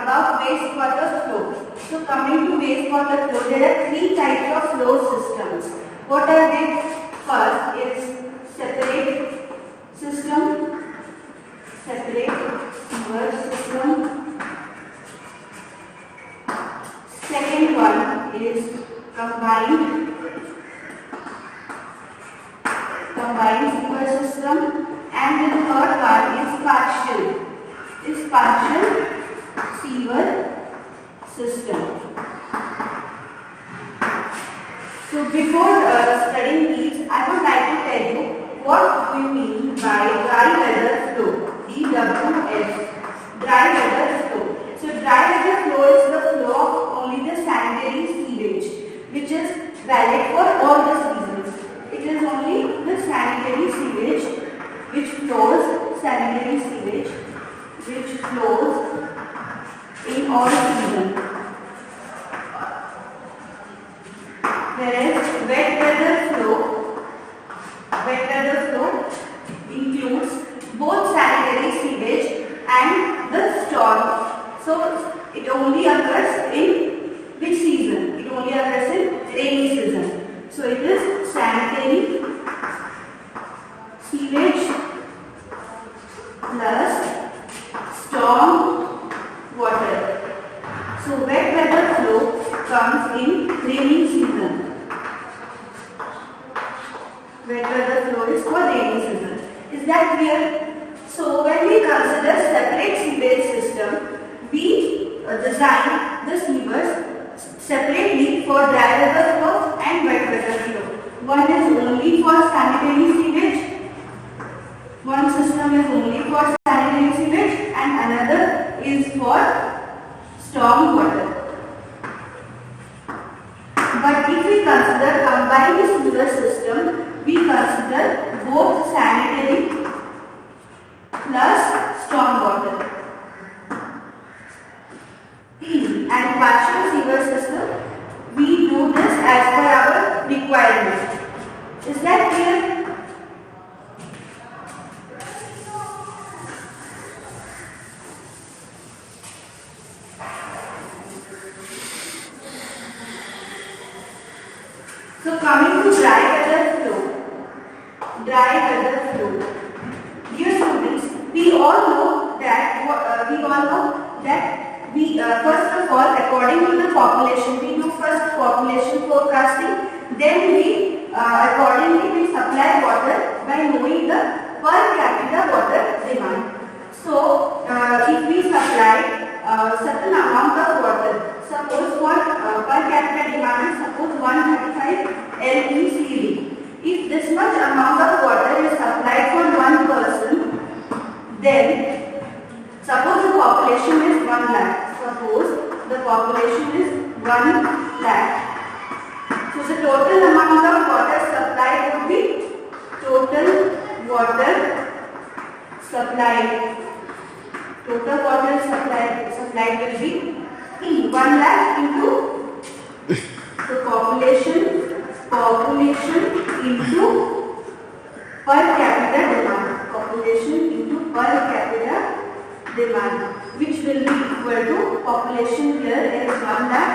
about wastewater flow. So coming to wastewater flow, there are three types of flow systems. What are they? First is separate system, separate sewer system. Second one is combined sewer system, and the third one is partial sewer system. So before studying these, I would like to tell you what we mean by dry weather flow, DWF, dry weather flow. So dry weather flow is the flow of only the sanitary sewage, which is valid for all the seasons. It is only the sanitary sewage which flows in all seasons. Whereas wet weather flow includes both sanitary sewage and the storm. So it only occurs in which season? It only occurs in rainy season. So it is sanitary sewage plus storm water. So wet weather flow comes in rainy season. Wet weather flow is for rainy season. Is that clear? So when we consider separate sewage system, we design the sewers separately for dry weather flow and wet weather flow. One is only for sanitary sewage. One system is only for sanitary sewage and another is for storm water. But if we consider combined sewer system, we consider both sanitary plus storm water. And partial sewer system, we do this as per our requirement. Is that clear? So coming to dry weather flow. Dear students, we all know that first of all, according to the population, we do first population forecasting, then we accordingly we supply water by knowing the per capita water demand. So if we supply certain amount of water, suppose per capita demand is suppose 135 LECD. If this much amount of water is supplied for one person, then suppose the population is 1 lakh. Suppose the population is 1 lakh. So the total amount of water supplied would be total water supplied will be 1 lakh into the population into per capita demand. Population into per capita demand, which will be equal to population here is 1 lakh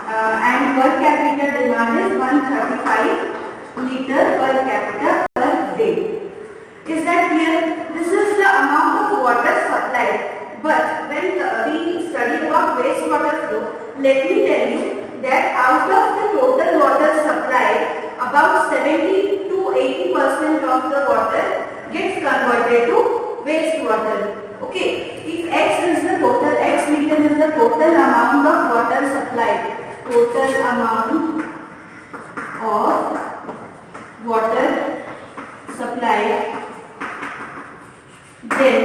and per capita demand is 135 liter per capita per day. Is that clear? This is the amount of water supplied. But when we study about wastewater flow, let me tell you that out of the total water supplied, about 70 to 80% of the water gets converted to wastewater. Okay, if X is the total, X meter is the total amount of water supplied. Total amount of water supplied. Then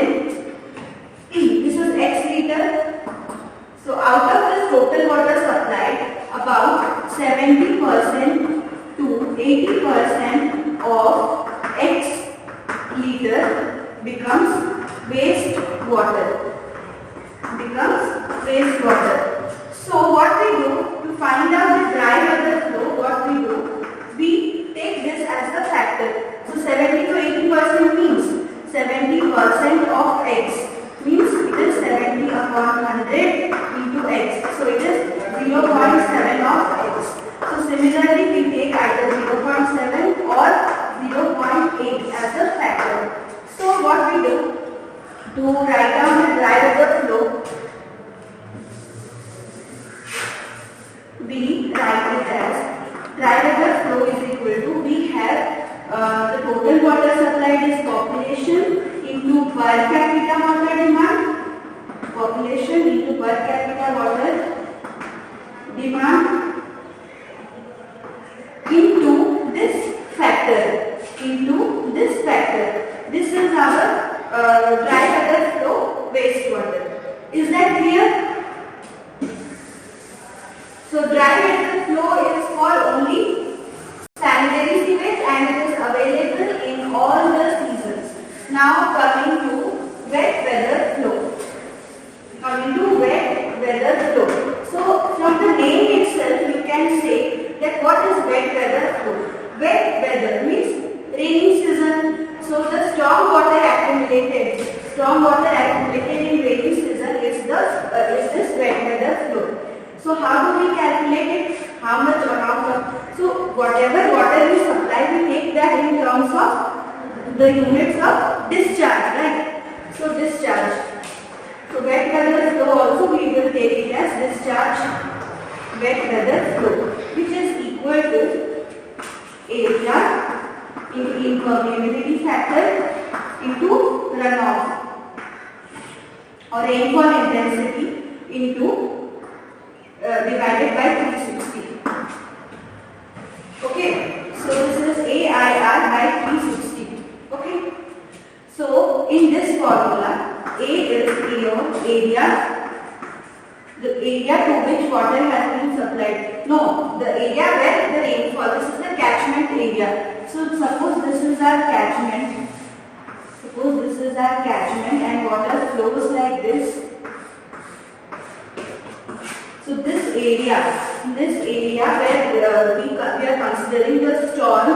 this is X liter. So out of this total water supplied, about 70% to 80% of X liter becomes waste water. So what we do to find out the dry weather flow, what we do, we take this as the factor. So 70 to 80% means 70% of X means it is 70 100 into x. So it is 0.7 of x. So similarly, we take either 0.7 or 0.8 as a factor. So what we do to write down the derivative flow, we write it as derivative flow is equal to, we have the total water supplied is population into per capita water demand, population into per capita water demand into this factor, This is our dry weather flow wastewater. Is that clear? So dry weather flow is for only sanitary sewage and it is available in all the seasons. Now coming to wet weather flow. So from the name itself you can say that what is wet weather flow. Wet weather means rainy season. So the storm water accumulated in rainy season is this wet weather flow. So how do we calculate it? How much or how much? So whatever water we supply, we take that in terms of the units of discharge, right? So discharge. So wet weather flow also we will take it as discharge wet weather flow, which is equal to area into impermeability factor into runoff or rainfall intensity into divided by 360. Okay, so this is AIR by 360. Okay, so in this formula, A is area, the area to which water has been supplied. No, the area where the rainfall. This is the catchment area. So suppose this is our catchment. And water flows like this. So this area where we are considering the storm,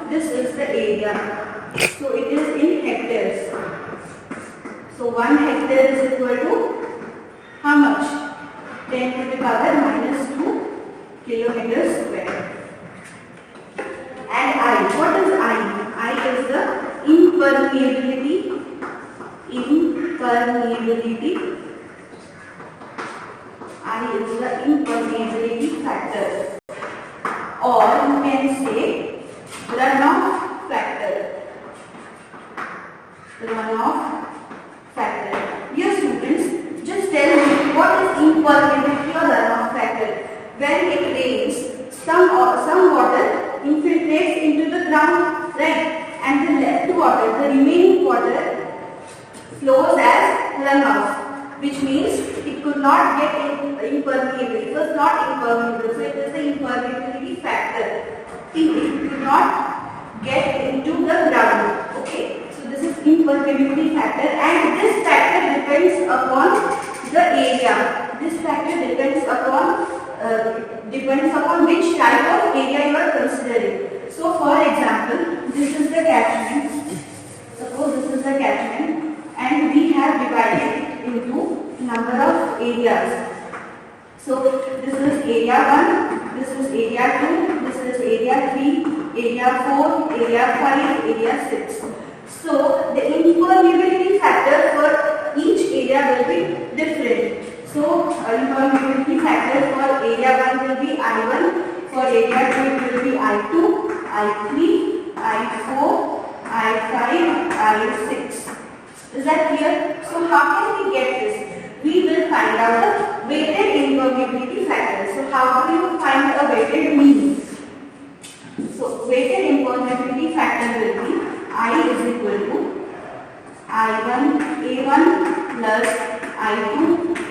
this is the area. So it is in hectares. So 1 hectare is equal to how much? 10 to the power minus 2 kilometers square. And I, what is I? I is the impermeability I is the impermeability factor, or you can say runoff factor. Dear students, just tell me what is impermeability or runoff factor. When it rains, some water infiltrates into the ground, right? And the left water, the remaining water, flows as runoff, which means it could not get impermeable. It was not impermeable, so it is the impermeability factor. It could not get into the ground. Okay, so this is impermeability factor, and this factor depends upon the area. This factor depends upon which type of area you are considering. So, for example, this is the catchment. Suppose this is the catchment, and we have divided it into number of areas. So, this is area 1, this is area 2, this is area 3, area 4, area 5, area 6. So, the impermeability factor for each area will be different. So, impermeability factor for area 1 will be I1, for area 2 it will be I2, I3, I4, I5, I6. Is that clear? So, how can we get this? We will find out the weighted impermeability factor. So, how do you find a weighted mean? So, weighted impermeability factor will be I is equal to I1 A1 plus I2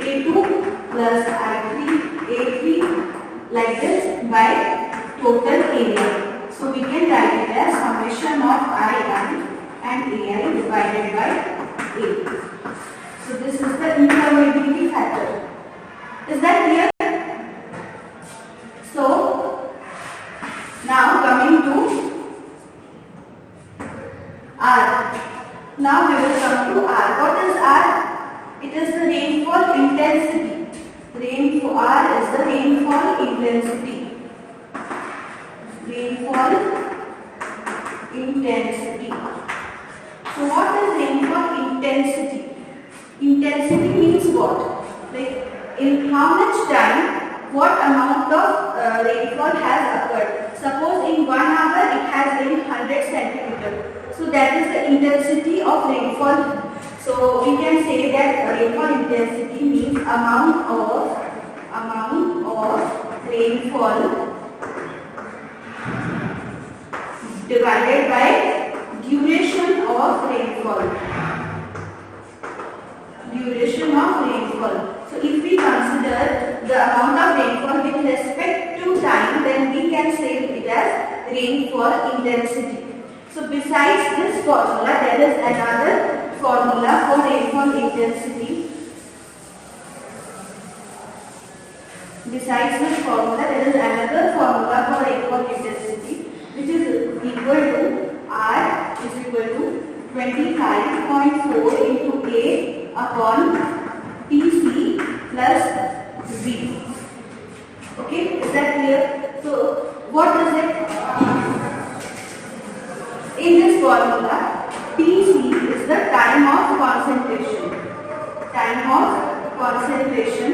A2 plus I3 A3, like this, by total area. So we can write it as summation of I and AI divided by A. So this is the impermeability factor. Is that clear? So now coming to R. Now we will come to R. What is R? It is the rainfall intensity. what? Like in how much time, what amount of rainfall has occurred. Suppose in 1 hour it has rained 100 centimeter. So that is the intensity of rainfall. So we can say that rainfall intensity means amount of rainfall divided by duration of rainfall. Duration of rainfall. So if we consider the amount of rainfall with respect to time, then we can say it as rainfall intensity. So besides this formula, there is another formula for rainfall intensity. Besides this formula, there is another formula for rainfall intensity, which is equal to R is equal to 25.4 into A upon Tc plus V. Okay, is that clear? So what is it? In this formula, Tc is the time of concentration. Time of concentration.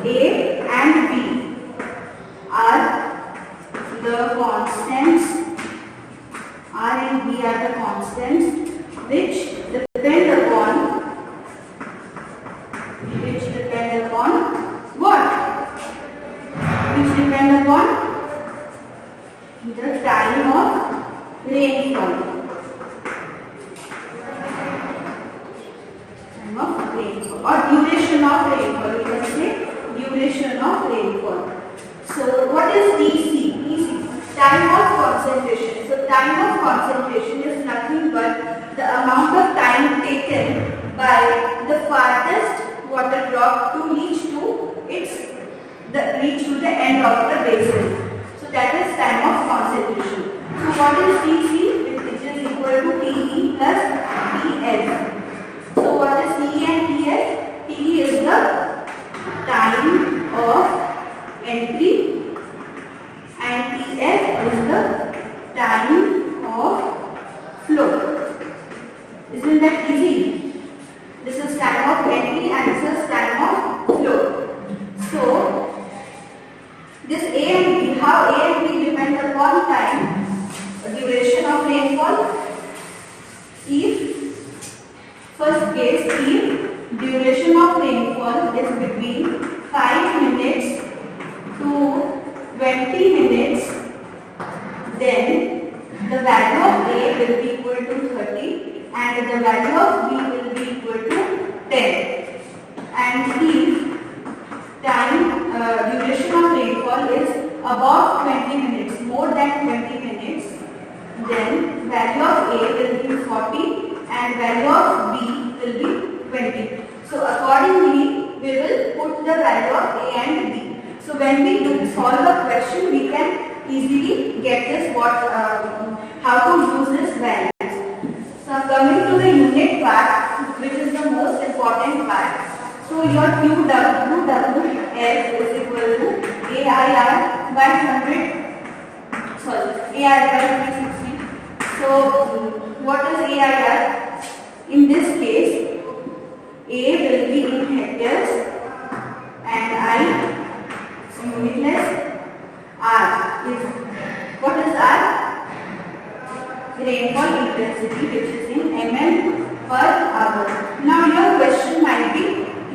A and B are the constants. R and B are the constants which depend upon what? Which depend upon the time of rainfall. Time of rainfall or duration of rainfall. You can say duration of rainfall. So what is Tc? Tc, time of concentration. So time of concentration is nothing but the amount of time taken by the farthest water drop to reach to the end of the basin. So that is time of concentration. So what is Tc? Which is equal to Te plus Ts. So what is Te and Ts? Te is the time of entry and Ts is the time of flow. Isn't that easy? This is time of entry and this is time of flow. So this A and B, how A and B depend upon time, duration of rainfall. If first case, if duration of rainfall is between 5 minutes to 20 minutes, then the value of A will be equal to 30 and the value of B will be equal to 10. And if duration of rainfall is above 20 minutes, more than 20 minutes, then value of A will be 40 and value of B will be 20. So accordingly, we will put the value of A and B. So when we solve a question, we can easily get this how to use this values. So coming to the unit part, which is the most important part. So your QWF is equal to AIR by 360. So what is AIR? In this case, A will be in hectares and I unitless. R is, what is R? Rainfall intensity, which is in mm per hour. Now your question might be,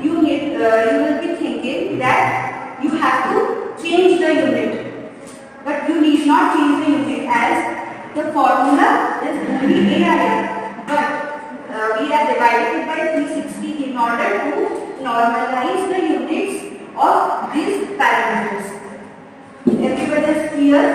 you will be thinking that you have to change the unit, but you need not change the unit as the formula is only AIR, but we have divided it by 360 in order to normalize the units of these parameters. Everybody is clear?